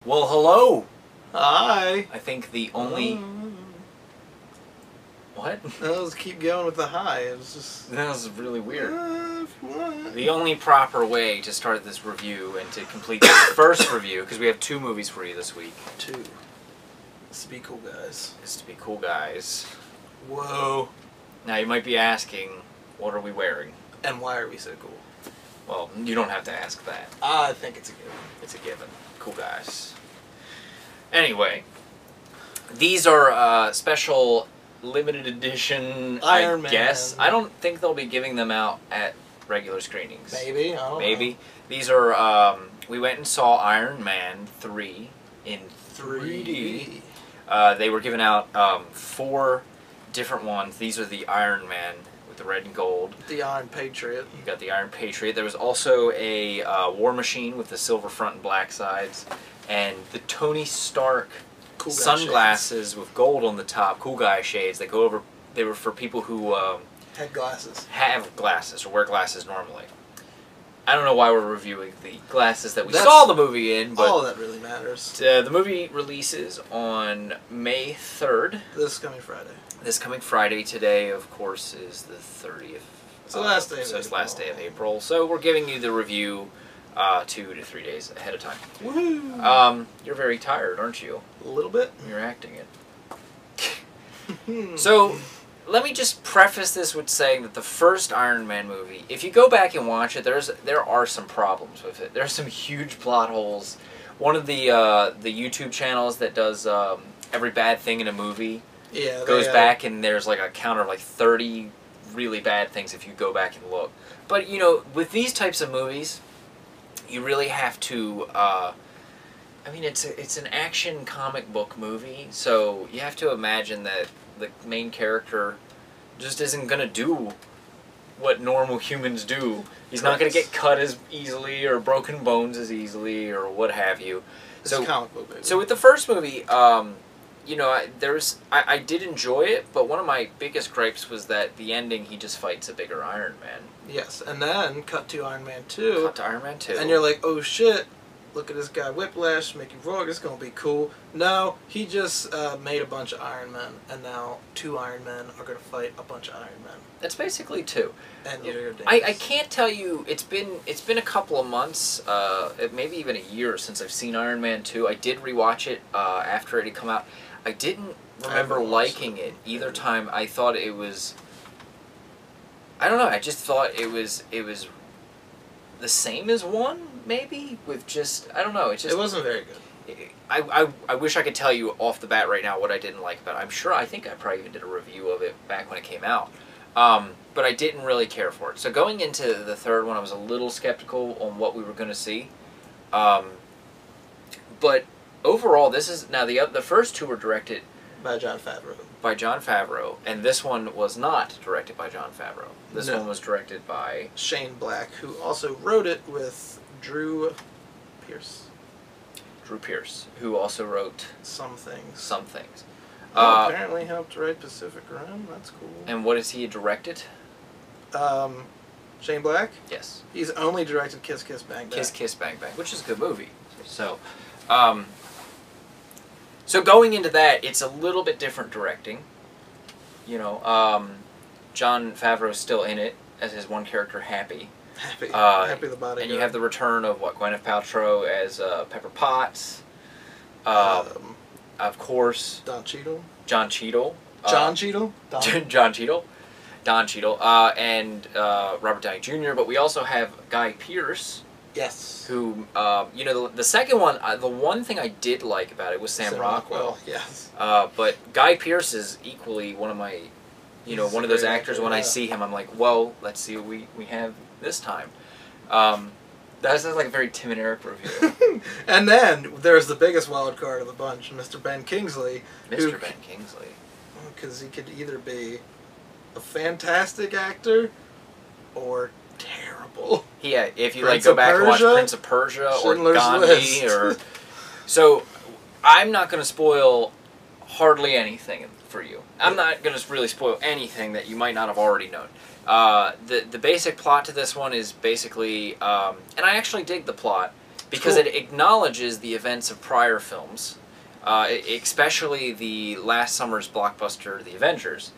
Well, hello! Hi! I think the only... What? Let's keep going with the hi. It was just... That was really weird. If you want. The only proper way to start this review and to complete this first review, because we have 2 movies for you this week, Two. Let's be cool, guys. is to be cool guys. Whoa. Now you might be asking, what are we wearing? And why are we so cool? Well, you don't have to ask that. I think it's a given. It's a given. Cool guys. Anyway, these are special limited edition, Iron I Man. guess. I don't think they'll be giving them out at regular screenings. Maybe. I don't Maybe. know. These are, we went and saw Iron Man 3 in 3D. 3D. They were giving out 4 different ones. These are the Iron Man with the red and gold. The Iron Patriot. You got the Iron Patriot. There was also a War Machine with the silver front and black sides. And the Tony Stark Cool guy sunglasses with gold on the top. Cool guy shades. They go over. They were for people who Had glasses. have glasses or wear glasses normally. I don't know why we're reviewing the glasses that we That's saw the movie in, but all that really matters. the movie releases on May 3rd. This coming Friday. This coming Friday. Today, of course, is the 30th. It's the last day of So it's April. last day of April. So we're giving you the review 2 to 3 days ahead of time. Woohoo! You're very tired, aren't you? A little bit. You're acting it. So, let me just preface this with saying that the first Iron Man movie, if you go back and watch it, there are some problems with it. There are some huge plot holes. One of the YouTube channels that does every bad thing in a movie goes back and there's like a count of like 30 really bad things if you go back and look. But you know, with these types of movies, you really have to. I mean, it's an action comic book movie, so you have to imagine that the main character just isn't gonna do what normal humans do. He's not gonna get cut as easily or broken bones as easily or what have you. It's a comic book, baby. So with the first movie, you know, I did enjoy it, but one of my biggest gripes was that the ending, he just fights a bigger Iron Man. Yes, and then cut to Iron Man 2. Cut to Iron Man 2. And you're like, oh shit, look at this guy Whiplash, Mickey Rourke, it's gonna be cool. No, he just made a bunch of Iron Men, and now 2 Iron Men are gonna fight a bunch of Iron Men. That's basically 2. And you're dangerous. I can't tell you, it's been a couple of months, maybe even a year since I've seen Iron Man 2. I did rewatch it after it had come out. I didn't remember liking it either time. I thought it was, I don't know, I just thought it was the same as 1, maybe, with just, I don't know, it wasn't very good. I wish I could tell you off the bat right now what I didn't like about it. I think I probably even did a review of it back when it came out. But I didn't really care for it. So going into the third one, I was a little skeptical on what we were going to see. But overall, this is, now the first 2 were directed By Jon Favreau. By Jon Favreau, and this one was not directed by Jon Favreau. This No. one was directed by Shane Black, who also wrote it with Drew Pierce. Drew Pierce, who also wrote Some things. some things. Apparently helped write Pacific Rim. That's cool. And what has he directed? Shane Black? Yes. He's only directed Kiss Kiss Bang Bang. Kiss Kiss Bang Bang, which is a good movie. So, so going into that, it's a little bit different directing. You know, Jon Favreau's still in it as his one character, Happy. Happy the Bodyguard. And you have the return of Gwyneth Paltrow as Pepper Potts. Of course, Don Cheadle. John Cheadle. John Cheadle? John Cheadle. Don Cheadle. And Robert Downey Jr. But we also have Guy Pearce. Yes. Who, you know, the second one, the one thing I did like about it was Sam Rockwell. Yes. But Guy Pearce is equally one of my, you know, He's one a of those great actors. actor, When I yeah. see him, I'm like, well, let's see what we have this time. That sounds like a very Tim and Eric review. And then there's the biggest wild card of the bunch, Mr. Ben Kingsley. Mr. Ben Kingsley. Because he could either be a fantastic actor or terrible. Yeah, if you Prince like go of back and watch Persia, Prince of Persia or Schindler's Gandhi List. or so, I'm not going to spoil hardly anything for you. I'm not going to really spoil anything that you might not have already known. The basic plot to this one is basically, and I actually dig the plot because Cool. it acknowledges the events of prior films, especially the last summer's blockbuster, The Avengers.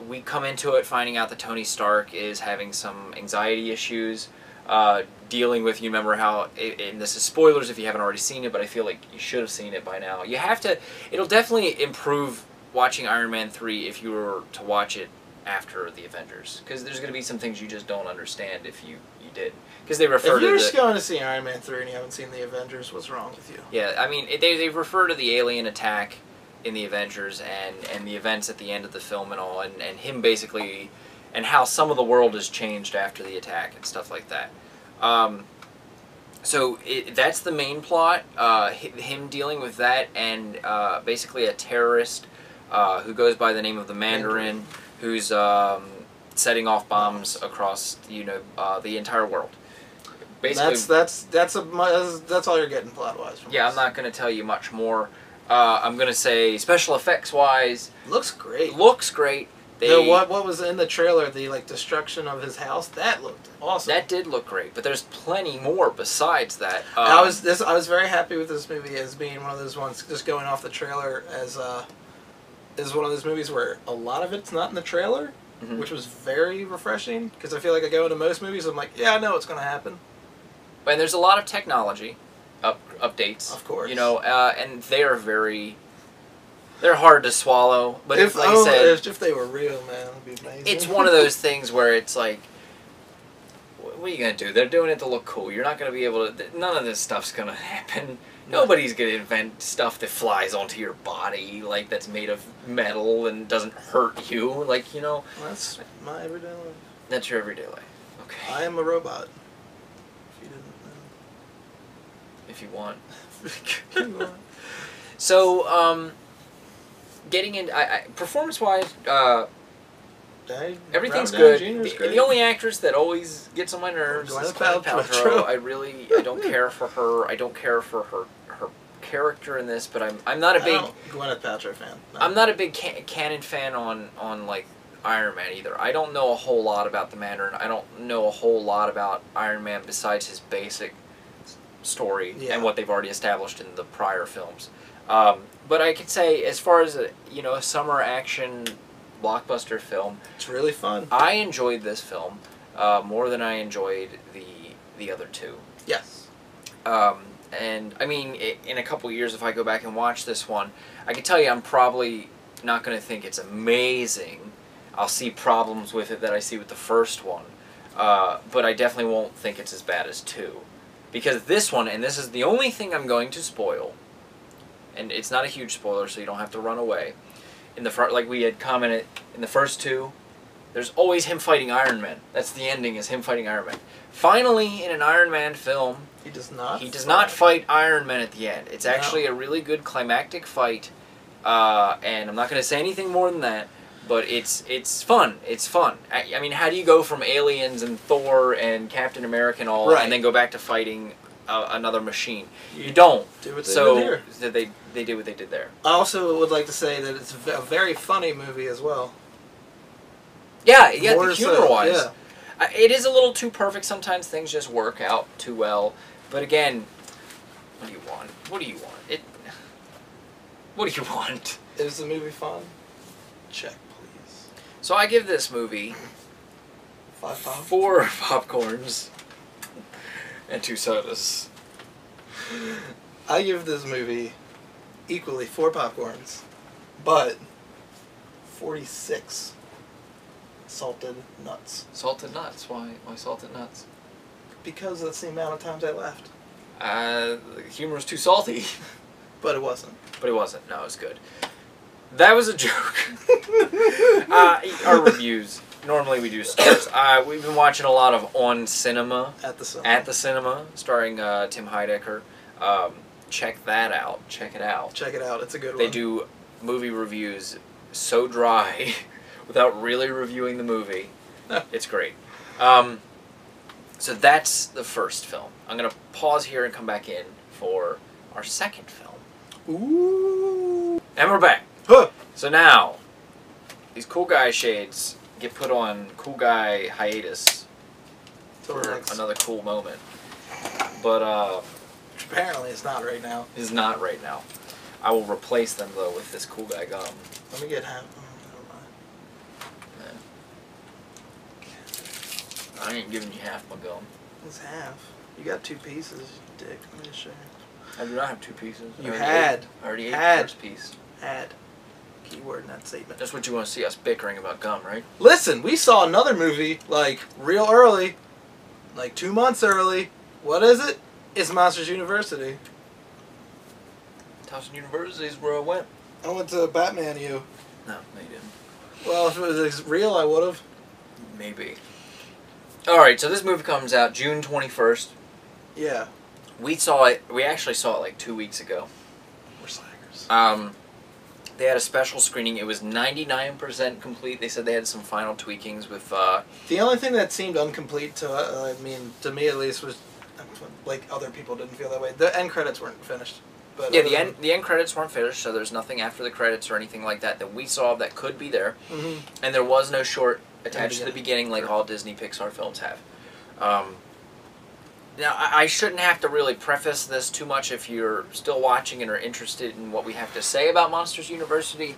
We come into it finding out that Tony Stark is having some anxiety issues, dealing with, you remember how, and this is spoilers if you haven't already seen it, but I feel like you should have seen it by now. You have to, it'll definitely improve watching Iron Man 3 if you were to watch it after The Avengers, because there's going to be some things you just don't understand if you did. Because they refer If to you're the... just going to see Iron Man 3 and you haven't seen the Avengers, what's wrong with you? Yeah, I mean, they refer to the alien attack in the Avengers and the events at the end of the film and all, and him basically, and how some of the world has changed after the attack and stuff like that. So that's the main plot, him dealing with that, and basically a terrorist who goes by the name of the Mandarin, who's setting off bombs across, the entire world. Basically, that's all you're getting plot-wise from yeah, this. I'm not going to tell you much more. I'm going to say special effects wise, Looks great. looks great. They, what was in the trailer, the destruction of his house, that looked awesome. that did look great, but there's plenty more besides that. I was very happy with this movie as being one of those ones, just going off the trailer, as one of those movies where a lot of it's not in the trailer, Mhm. which was very refreshing, because I feel like I go into most movies, I'm like, yeah, I know what's going to happen. And there's a lot of technology updates, Of course. And they're hard to swallow. But if, like I said, if they were real, man, it'd be amazing. it's one of those things where it's like, what are you gonna do? They're doing it to look cool. You're not gonna be able to. None of this stuff's gonna happen. Nobody's gonna invent stuff that flies onto your body, like that's made of metal and doesn't hurt you. Like, That's my everyday life. that's your everyday life. Okay, I am a robot. If you if you want. didn't know. So, getting in, performance-wise, everything's good. The only actress that always gets on my nerves is Gwyneth Gwyneth Paltrow. Paltrow. I don't care for her. I don't care for her character in this. But I'm not a big Gwyneth Paltrow fan. No. I'm not a big canon fan on like Iron Man either. I don't know a whole lot about the Mandarin. I don't know a whole lot about Iron Man besides his basic story and what they've already established in the prior films. But I could say, as far as a summer action blockbuster film, It's really fun. I enjoyed this film more than I enjoyed the other two. Yes. And I mean, in a couple years, if I go back and watch this one, I can tell you I'm probably not going to think it's amazing. I'll see problems with it that I see with the first one, but I definitely won't think it's as bad as 2. Because this one, and this is the only thing I'm going to spoil, and it's not a huge spoiler, so you don't have to run away. In the front, like we had commented, in the first 2, there's always him fighting Iron Man. That's the ending, is him fighting Iron Man. Finally, in an Iron Man film, He does not. he does not fight Iron Man at the end. It's actually a really good climactic fight, and I'm not going to say anything more than that. But it's fun. It's fun. I mean, how do you go from aliens and Thor and Captain America and all, and then go back to fighting another machine? You don't. Do what they did here. So they did what they did there. I also would like to say that it's a very funny movie as well. Yeah, More the so, humor-wise. yeah. It is a little too perfect. Sometimes things just work out too well. But again, what do you want? What do you want? What do you want? Is the movie fun? Check, please. So I give this movie 5 pop. 4 popcorns and 2 sodas. I give this movie equally 4 popcorns, but 46 salted nuts. Salted nuts. Why salted nuts? Because that's the amount of times I laughed. The humor was too salty. But it wasn't. But it wasn't. No, it was good. That was a joke. Our reviews. Normally we do stars. We've been watching a lot of On Cinema. At the Cinema, starring Tim Heidecker. Check that out. Check it out. Check it out. It's a good one. They do movie reviews so dry without really reviewing the movie. It's great. So that's the first film. I'm going to pause here and come back in for our second film. Ooh. And we're back. Huh. So now, these cool guy shades get put on cool guy hiatus for another cool moment. But Apparently, it's not right now. Is not right now. I will replace them though with this cool guy gum. Let me get half. Yeah. I ain't giving you half my gum. It's half. You got 2 pieces, you dick. Let me just show you. I do not have 2 pieces. You I had. already ate the Had. first piece. Had. Keyword in that statement. That's what you want to see us bickering about gum, right? Listen, we saw another movie, like, real early. Like, 2 months early. What is it? It's Monsters University. Towson University is where I went. I went to Batman U. No, you didn't. Well, if it was real, I would have. Maybe. Alright, so this movie comes out June 21st. Yeah. We actually saw it like 2 weeks ago. We're slackers. They had a special screening. It was 99% complete. They said they had some final tweakings with, The only thing that seemed incomplete to me at least, was, like, other people didn't feel that way. The end credits weren't finished. But yeah, the end credits weren't finished, so there's nothing after the credits or anything like that we saw that could be there. Mm-hmm. And there was no short attached to the beginning like all Disney Pixar films have. Now, I shouldn't have to really preface this too much if you're still watching and are interested in what we have to say about Monsters University.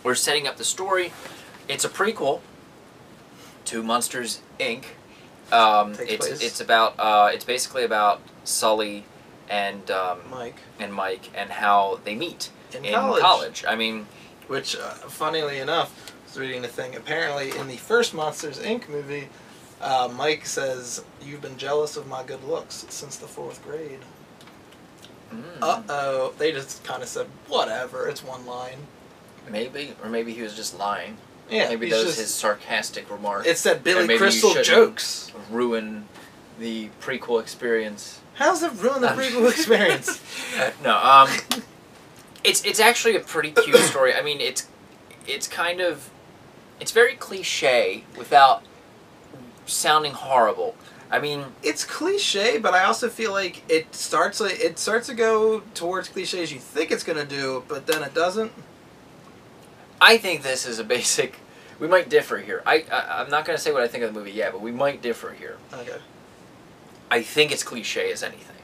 We're setting up the story. It's a prequel to Monsters, Inc. It's basically about Sully and Mike and how they meet in college. I mean, which, funnily enough, I was reading a thing. Apparently, in the first Monsters Inc. movie, Mike says, "You've been jealous of my good looks since the 4th grade." Uh-oh. They just kind of said, whatever, it's one line. Maybe, or maybe he was just lying. Yeah, maybe that was his sarcastic remark. It said Billy Crystal jokes. Ruin the prequel experience. How's it ruin the prequel experience? No, it's actually a pretty cute story. I mean, it's very cliche without sounding horrible. I mean, it's cliche, but I also feel like it starts to go towards cliches you think it's gonna do, but then it doesn't. I think this is a basic. We might differ here. I'm not gonna say what I think of the movie yet, but we might differ here. Okay. I think it's cliche as anything.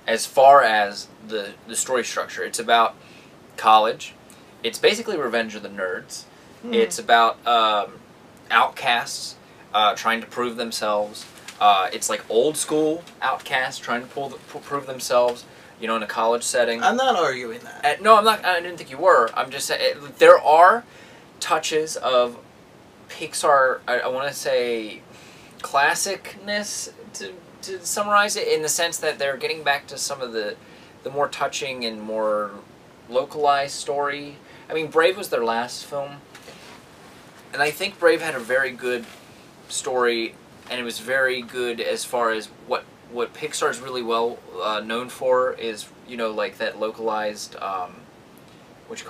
As far as the story structure, it's about college. It's basically Revenge of the Nerds. It's about outcasts trying to prove themselves. It's like old school outcasts trying to prove themselves, in a college setting. I'm not arguing that. No, I'm not. I didn't think you were. I'm just saying there are touches of Pixar. I want to say classicness to summarize it, in the sense that they're getting back to some of the more touching and more localized story. I mean, Brave was their last film, and I think Brave had a very good story, and it was very good as far as what Pixar's really well known for is, like that localized, like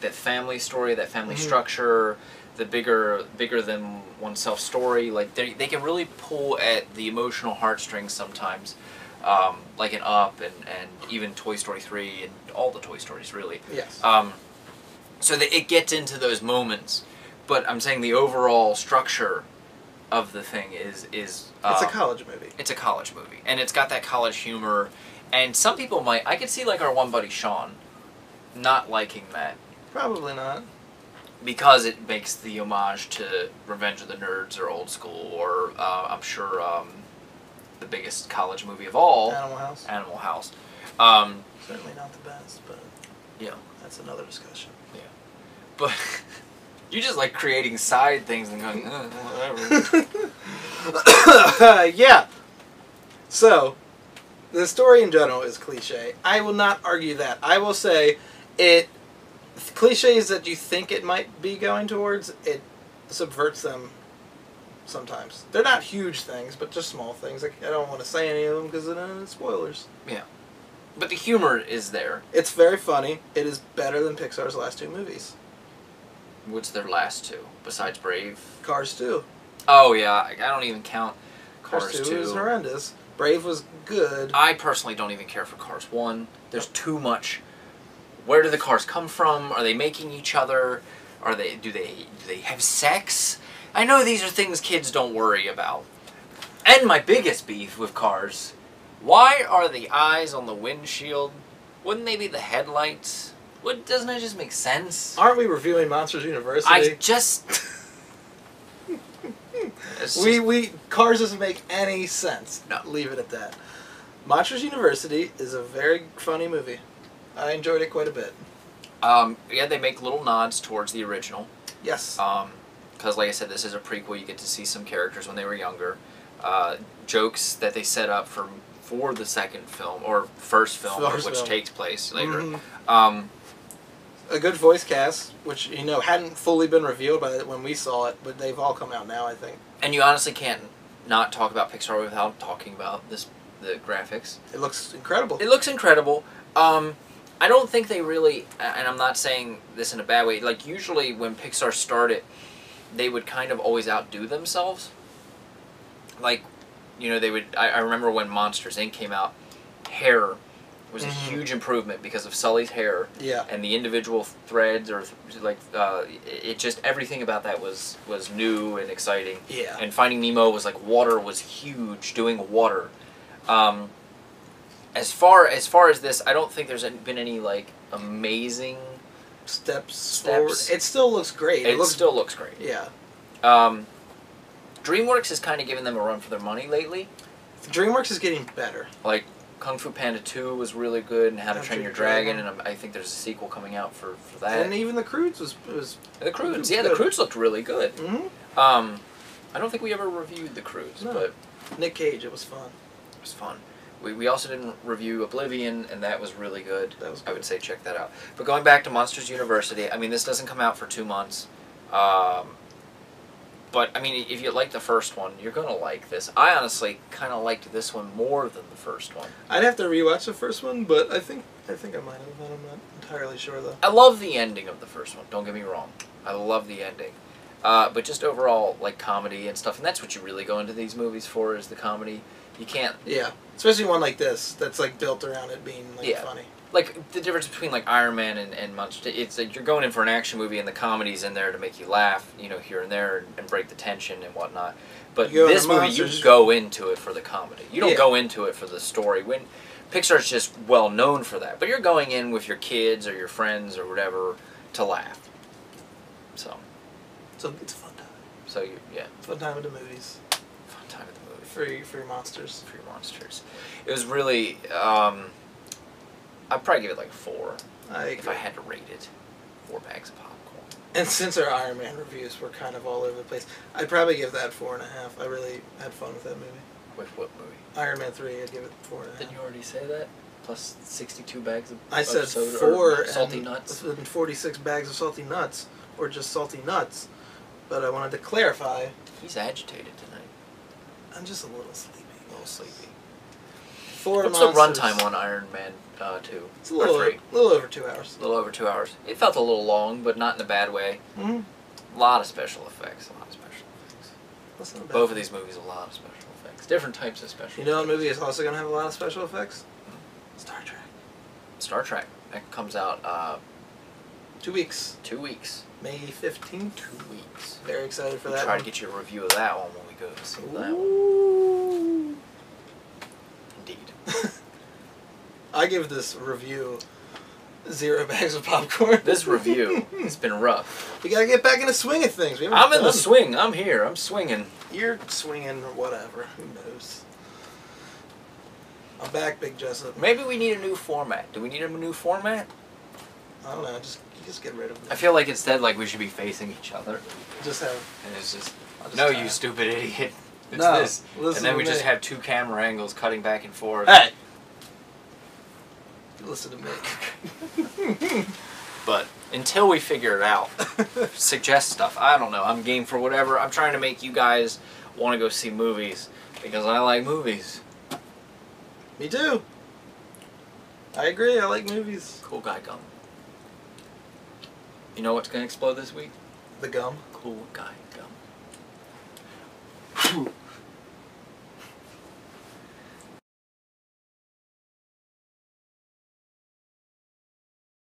that family story, that family structure, the bigger than oneself story. Like they can really pull at the emotional heartstrings sometimes, like in Up and even Toy Story 3 and all the Toy Stories really. Yes. So that it gets into those moments, but I'm saying the overall structure of the thing is it's a college movie. It's a college movie, and it's got that college humor. And some people I could see like our one buddy Sean not liking that. Probably not. Because it makes the homage to Revenge of the Nerds or Old School, or I'm sure the biggest college movie of all, Animal House. Animal House. Certainly not the best, but yeah, that's another discussion. Yeah, but you just like creating side things and going, whatever. Yeah. So, the story in general is cliche. I will not argue that. I will say cliches that you think it might be going towards, it subverts them sometimes. They're not huge things, but just small things. I don't want to say any of them because it's spoilers. Yeah. But the humor is there. It's very funny. It is better than Pixar's last 2 movies. What's their last 2, besides Brave? Cars 2. Oh, yeah. I don't even count Cars 2. Was horrendous. Brave was good. I personally don't even care for Cars 1. There's too much. Where do the cars come from? Are they making each other? Do they have sex? I know these are things kids don't worry about. And my biggest beef with Cars Why are the eyes on the windshield? Wouldn't they be the headlights? Doesn't that just make sense? Aren't we reviewing Monsters University? I just... Cars doesn't make any sense. No. Leave it at that. Monsters University is a very funny movie. I enjoyed it quite a bit. Yeah, they make little nods towards the original. Yes. Because, like I said, this is a prequel. You get to see some characters when they were younger. Jokes that they set up for the second film, or first film, which takes place later. Mm-hmm. A good voice cast, which, hadn't fully been revealed when we saw it, but they've all come out now, I think. And you honestly can't not talk about Pixar without talking about the graphics. It looks incredible. It looks incredible. I don't think they really, and I'm not saying this in a bad way, like usually when Pixar started, they would kind of always outdo themselves. Like, they would, I remember when Monsters, Inc. came out, hair was a huge improvement because of Sully's hair. Yeah. And the individual threads, or it just, everything about that was new and exciting. Yeah. And Finding Nemo was like, water was huge, doing water. As far as this, I don't think there's been any amazing steps forward. It still looks great. It still looks great. Yeah. DreamWorks has kind of given them a run for their money lately. DreamWorks is getting better. Like Kung Fu Panda 2 was really good, and How to Train Your Dragon, and I think there's a sequel coming out for that. And even The Croods was The Croods, yeah, The Croods looked really good. Mm-hmm. I don't think we ever reviewed The Croods, no. but Nick Cage, it was fun. It was fun. We also didn't review Oblivion, and that was really good. That was good. I would say check that out. But going back to Monsters University, I mean, this doesn't come out for 2 months. But, I mean, if you like the first one, you're going to like this. I honestly kind of liked this one more than the first one. I'd have to rewatch the first one, but I think I might have. I'm not entirely sure, though. I love the ending of the first one. Don't get me wrong. I love the ending. But just overall, comedy and stuff. And that's what you really go into these movies for, is the comedy. You can't... Yeah. Especially one like this, that's, built around it being, funny. Like, the difference between, Iron Man and Monsters, it's like you're going in for an action movie and the comedy's in there to make you laugh, here and there, and break the tension and whatnot. But this movie, you go into it for the comedy. You don't go into it for the story. When Pixar's just well known for that. But you're going in with your kids or your friends or whatever to laugh. So it's a fun time. So, yeah. Fun time at the movies. Fun time at the movies. For your monsters. For your monsters. It was really... I'd probably give it 4. I agree. If I had to rate it. 4 bags of popcorn. And since our Iron Man reviews were kind of all over the place, I'd probably give that 4.5. I really had fun with that movie. With what movie? Iron Man 3, I'd give it 4.5. Didn't you already say that? Plus 62 bags of I said soda, 4 salty nuts. And 46 bags of salty nuts, or just salty nuts. But I wanted to clarify. He's agitated tonight. I'm just a little sleepy. A little sleepy. What's the runtime on Iron Man 2? It's a little over 2 hours. A little over 2 hours. It felt a little long, but not in a bad way. Mm-hmm. A lot of special effects. That's not bad. Both of these movies, a lot of special effects. Different types of special effects. You know what movie is also going to have a lot of special effects? Star Trek. Star Trek. That comes out... 2 weeks. 2 weeks. May 15th. 2 weeks. Very excited for that. Try to get you a review of that one when we go to see that one. Ooh. Indeed. I give this review 0 bags of popcorn. This review has been rough. We gotta get back in the swing of things. I'm in the swing. I'm here. I'm swinging. You're swinging or whatever. Who knows? I'm back, Big Jessup. Maybe we need a new format. Do we need a new format? I don't know. Just get rid of it. I feel like instead, we should be facing each other. Just have. And it's just no, you stupid idiot. It's no, this. And then we just have 2 camera angles cutting back and forth. Hey! Listen to me. But until we figure it out, suggest stuff. I don't know. I'm game for whatever. I'm trying to make you guys want to go see movies because I like movies. Me too. I agree. I like movies. Cool guy gum. You know what's going to explode this week? The gum. Cool guy gum.